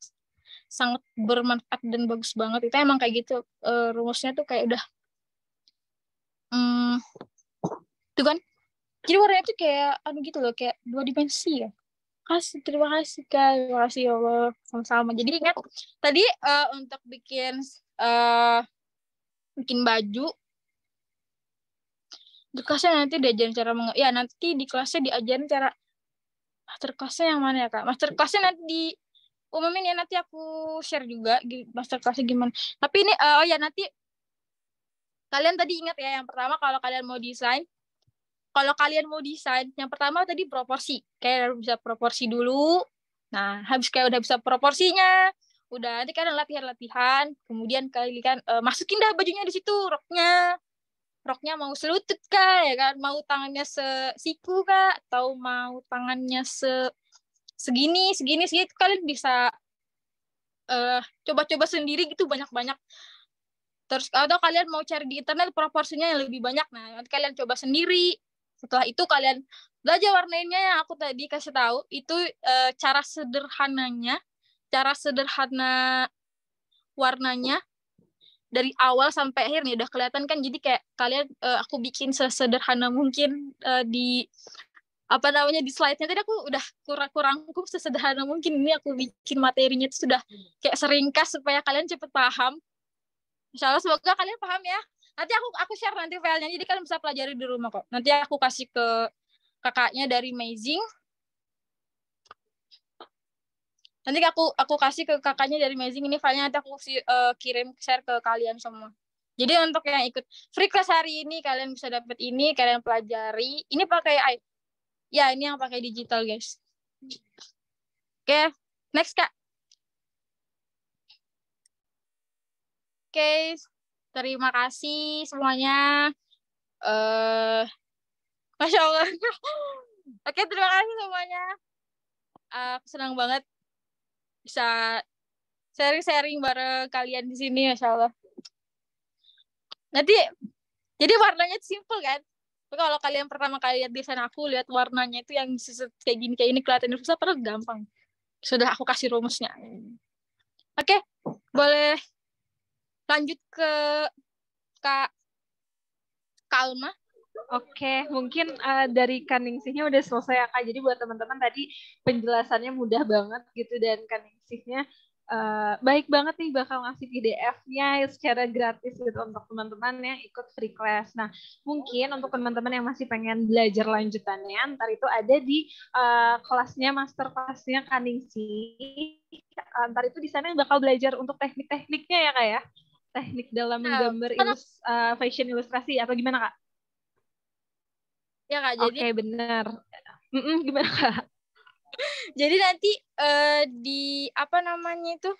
Sangat bermanfaat dan bagus banget. Itu emang kayak gitu. Rumusnya tuh kayak udah itu kan. Jadi warnanya tuh kayak gitu loh, kayak 2 dimensi ya. Terima kasih Kak. Terima kasih ya Allah. Sama-sama. Jadi ingat tadi untuk bikin baju di kelasnya nanti diajarin cara nanti di kelasnya diajarin cara master kelasnya yang mana ya Kak? Master kelasnya nanti di umumin ya, nanti aku share juga master kelasnya gimana. Tapi ini nanti kalian tadi ingat ya, yang pertama kalau kalian mau desain, yang pertama tadi proporsi. Kayak bisa proporsi dulu. Nah, habis kayak udah bisa proporsinya, udah nanti kalian latihan, kemudian kalian masukin dah bajunya di situ, roknya mau selutut kah, ya kan, mau tangannya sesiku kah, atau mau tangannya segini kalian bisa coba-coba sendiri gitu banyak-banyak. Terus atau kalian mau cari di internet proporsinya yang lebih banyak, nah nanti kalian coba sendiri. Setelah itu kalian belajar warnainnya yang aku tadi kasih tahu. Itu cara sederhana warnanya dari awal sampai akhir nih udah kelihatan kan. Jadi kayak kalian aku bikin sesederhana mungkin di di slide-nya tadi aku udah kurang sesederhana mungkin. Ini aku bikin materinya itu sudah kayak seringkas supaya kalian cepet paham. Insyaallah semoga kalian paham ya. Nanti aku share nanti filenya, jadi kalian bisa pelajari di rumah kok. Nanti aku kasih ke kakaknya dari Amazing. Nanti aku kasih ke kakaknya dari Amazing ini filenya, nanti aku kirim share ke kalian semua. Jadi untuk yang ikut free class hari ini kalian bisa dapat ini, kalian pelajari. Ini pakai ini yang pakai digital guys. Oke, next Kak. Oke, terima kasih semuanya. Masya Allah. Oke, terima kasih semuanya. Aku senang banget bisa sharing-sharing bareng kalian di sini, Masya Allah. Nanti, jadi warnanya simple kan? Tapi kalau kalian pertama kali lihat desain aku, lihat warnanya itu yang kayak gini, kelihatan susah, padahal gampang. Sudah aku kasih rumusnya. Oke, boleh lanjut ke Kak Alma. Oke, mungkin dari Kaningsihnya udah selesai ya Kak. Jadi buat teman-teman tadi penjelasannya mudah banget gitu, dan Kaningsihnya baik banget nih bakal ngasih PDF-nya secara gratis gitu untuk teman-teman yang ikut free class. Nah, mungkin untuk teman-teman yang masih pengen belajar lanjutannya, ntar itu ada di kelasnya, master kelasnya Kaningsi. Ntar itu di sana bakal belajar untuk teknik-tekniknya ya Kak ya? Teknik dalam Nah, menggambar kan, fashion ilustrasi atau gimana Kak? ya Kak, Oke, benar. Gimana Kak? jadi nanti di apa namanya itu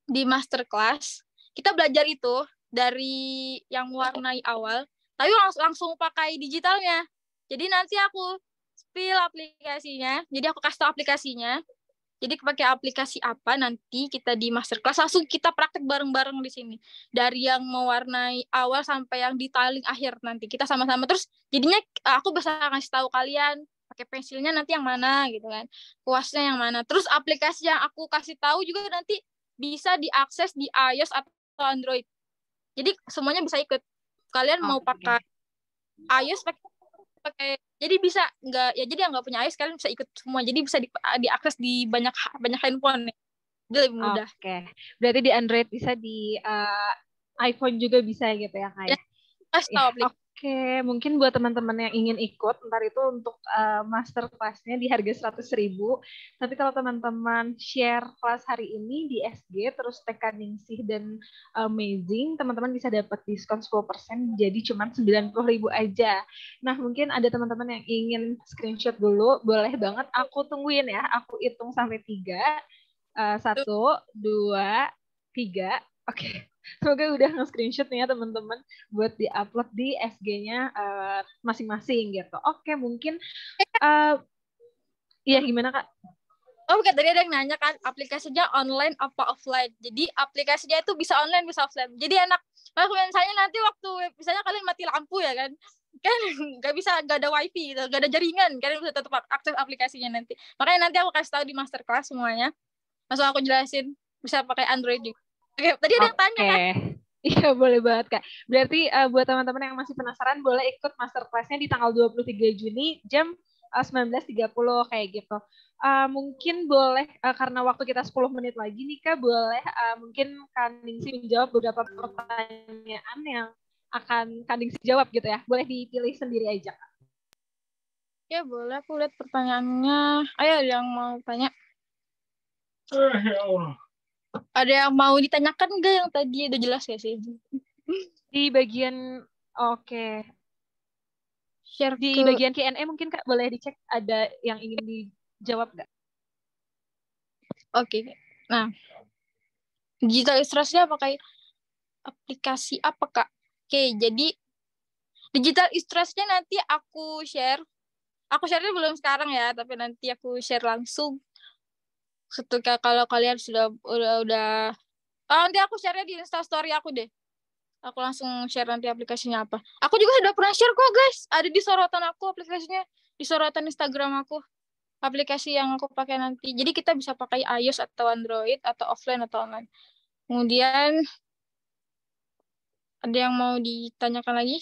di masterclass kita belajar itu dari yang warnai awal, tapi langsung pakai digitalnya. Jadi nanti aku spill aplikasinya, jadi aku kasih tau aplikasinya. Jadi pakai aplikasi apa nanti kita di masterclass langsung kita praktek bareng-bareng di sini. Dari yang mewarnai awal sampai yang detailing akhir nanti kita sama-sama terus jadinya aku bisa ngasih tahu kalian pakai pensilnya nanti yang mana gitu kan. Kuasnya yang mana. Terus aplikasi yang aku kasih tahu juga nanti bisa diakses di iOS atau Android. Jadi semuanya bisa ikut. Kalian mau Oke. pakai iOS pakai jadi bisa nggak ya jadi yang nggak punya iOS kalian bisa ikut semua jadi bisa diakses di banyak banyak handphone nih jadi lebih mudah Oke. Berarti di Android bisa, di iPhone juga bisa gitu ya Kak ya ya? kasih Ya, tahu aplikasi oke. Mungkin buat teman-teman yang ingin ikut, ntar itu untuk master kelasnya di harga 100.000. Tapi kalau teman-teman share kelas hari ini di SG, terus tag Ningsih dan Amazing, teman-teman bisa dapat diskon 10%, jadi cuma 90.000 aja. Nah, mungkin ada teman-teman yang ingin screenshot dulu, boleh banget aku tungguin ya. Aku hitung sampai 3. tuh. 1, 2, 3. Oke. Semoga udah nge-screenshot nih ya teman-teman buat di-upload di SG-nya masing-masing gitu. Oke, mungkin uh, ya gimana Kak? Oh bukan tadi ada yang nanya kan aplikasinya online apa offline jadi aplikasinya itu bisa online bisa offline jadi enak kalau misalnya nanti waktu misalnya kalian mati lampu ya kan nggak bisa nggak ada wifi gitu nggak ada jaringan kalian bisa tetap akses aplikasinya nanti makanya nanti aku kasih tahu di masterclass semuanya langsung aku jelasin bisa pakai Android juga. Oke, tadi ada yang tanya Oke. kan? Iya, boleh banget, Kak. Berarti buat teman-teman yang masih penasaran, boleh ikut masterclass-nya di tanggal 23 Juni jam 19.30 kayak gitu. Mungkin boleh, karena waktu kita 10 menit lagi nih, Kak, boleh mungkin Kak Ningsi menjawab beberapa pertanyaan yang akan Kak Ningsi jawab gitu ya. Boleh dipilih sendiri aja, Kak. Ya boleh aku lihat pertanyaannya. Ayo ada yang mau tanya. Ada yang mau ditanyakan enggak yang tadi udah jelas ya sih? Di bagian, oke. Share Di ke bagian Q&A mungkin Kak boleh dicek ada yang ingin dijawab nggak? oke. Nah, digital illustrasinya pakai aplikasi apa Kak? Oke, jadi digital illustrasinya nanti aku share. Aku share-nya belum sekarang ya, tapi nanti aku share langsung ketika kalau kalian udah nanti aku share-nya di Insta story aku deh. Aku langsung share nanti aplikasinya apa. Aku juga sudah pernah share kok guys. Ada di sorotan aku aplikasinya. Di sorotan Instagram aku. Aplikasi yang aku pakai nanti. Jadi kita bisa pakai iOS atau Android atau offline atau online. Kemudian ada yang mau ditanyakan lagi?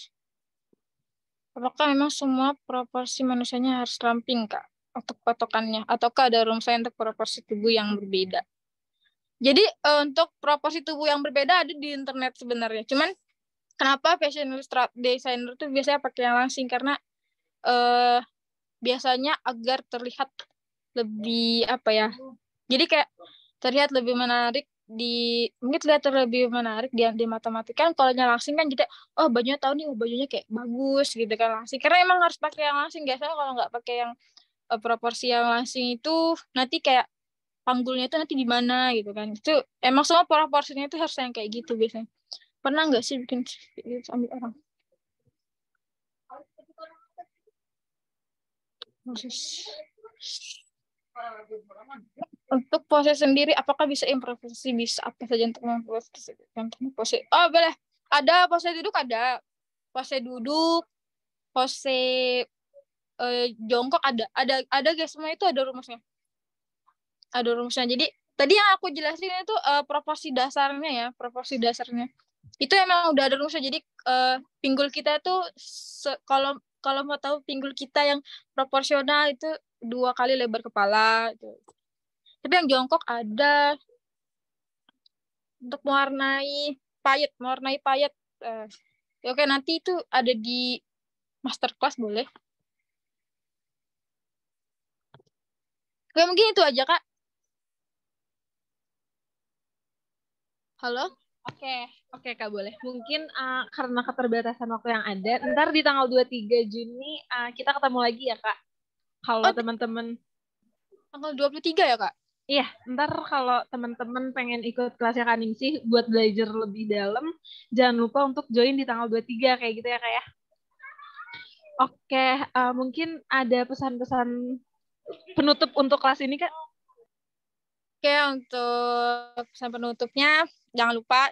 Apakah memang semua proporsi manusianya harus ramping, Kak? Untuk patokannya? Ataukah ada rumusnya untuk proporsi tubuh yang berbeda? Jadi untuk proporsi tubuh yang berbeda ada di internet sebenarnya. Cuman kenapa fashion designer tuh biasanya pakai yang langsing? Karena eh, biasanya agar terlihat lebih apa ya? Jadi kayak terlihat lebih menarik mungkin terlihat lebih menarik di matematika kan kalau langsing kan jadi oh bajunya tahu nih oh bajunya kayak bagus gitu kan langsing karena emang harus pakai yang langsing biasanya kalau nggak pakai yang proporsi yang langsing itu nanti kayak panggulnya itu nanti di mana gitu kan itu emang semua proporsinya itu harus yang kayak gitu biasanya pernah nggak sih bikin ambil orang untuk pose sendiri apakah bisa improvisasi bisa apa saja untuk membuat pose oh boleh ada pose jongkok ada guys semua itu ada rumusnya jadi tadi yang aku jelasin itu proporsi dasarnya itu emang udah ada rumusnya jadi pinggul kita tuh kalau kalau mau tahu pinggul kita yang proporsional itu 2 kali lebar kepala itu tapi yang jongkok ada untuk mewarnai payet. Oke, nanti itu ada di masterclass boleh. Oke, mungkin itu aja, Kak. Halo? Oke Kak, boleh. Mungkin karena keterbatasan waktu yang ada, ntar di tanggal 23 Juni kita ketemu lagi ya Kak. Kalau Oh, teman-teman, tanggal 23 ya, Kak? iya, ntar kalau teman-teman pengen ikut kelasnya Kak Ningsih buat belajar lebih dalam, jangan lupa untuk join di tanggal 23 kayak gitu ya Kak ya. Oke, mungkin ada pesan-pesan penutup untuk kelas ini Kak? Oke, untuk pesan penutupnya, jangan lupa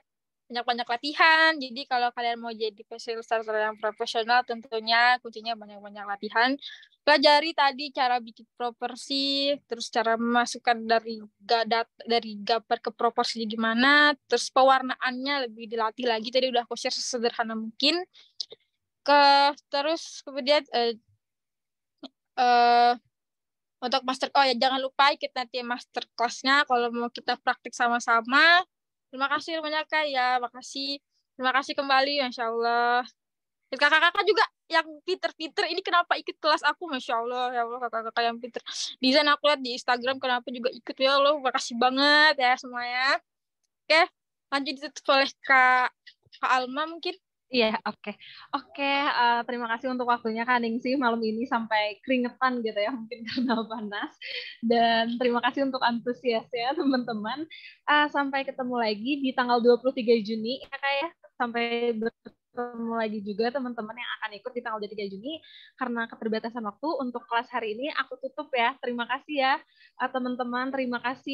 banyak-banyak latihan. Jadi kalau kalian mau jadi facilitator yang profesional, tentunya kuncinya banyak-banyak latihan. Pelajari tadi cara bikin proporsi, terus cara memasukkan dari gambar ke proporsi gimana, terus pewarnaannya lebih dilatih lagi. Tadi udah aku share sesederhana mungkin. Terus kemudian untuk ya jangan lupa ikut nanti master kelasnya kalau mau kita praktik sama-sama. Terima kasih banyak Kak ya, makasih. Terima kasih kembali, Masya Allah. Dan kakak-kakak juga yang pinter-pinter ini kenapa ikut kelas aku, Masya Allah. Ya Allah, kakak-kakak yang pinter. Desain aku lihat di Instagram kenapa juga ikut, ya Allah. Makasih banget ya semuanya. Oke, lanjut ditutup oleh Kak Alma mungkin. Iya, oke. Oke, terima kasih untuk waktunya Kak Ningsih malam ini sampai keringetan gitu ya, mungkin karena panas. Dan terima kasih untuk antusiasnya teman-teman. Sampai ketemu lagi di tanggal 23 Juni ya Kak ya. Sampai bertemu lagi juga teman-teman yang akan ikut di tanggal 23 Juni. Karena keterbatasan waktu untuk kelas hari ini aku tutup ya. Terima kasih ya teman-teman, terima kasih.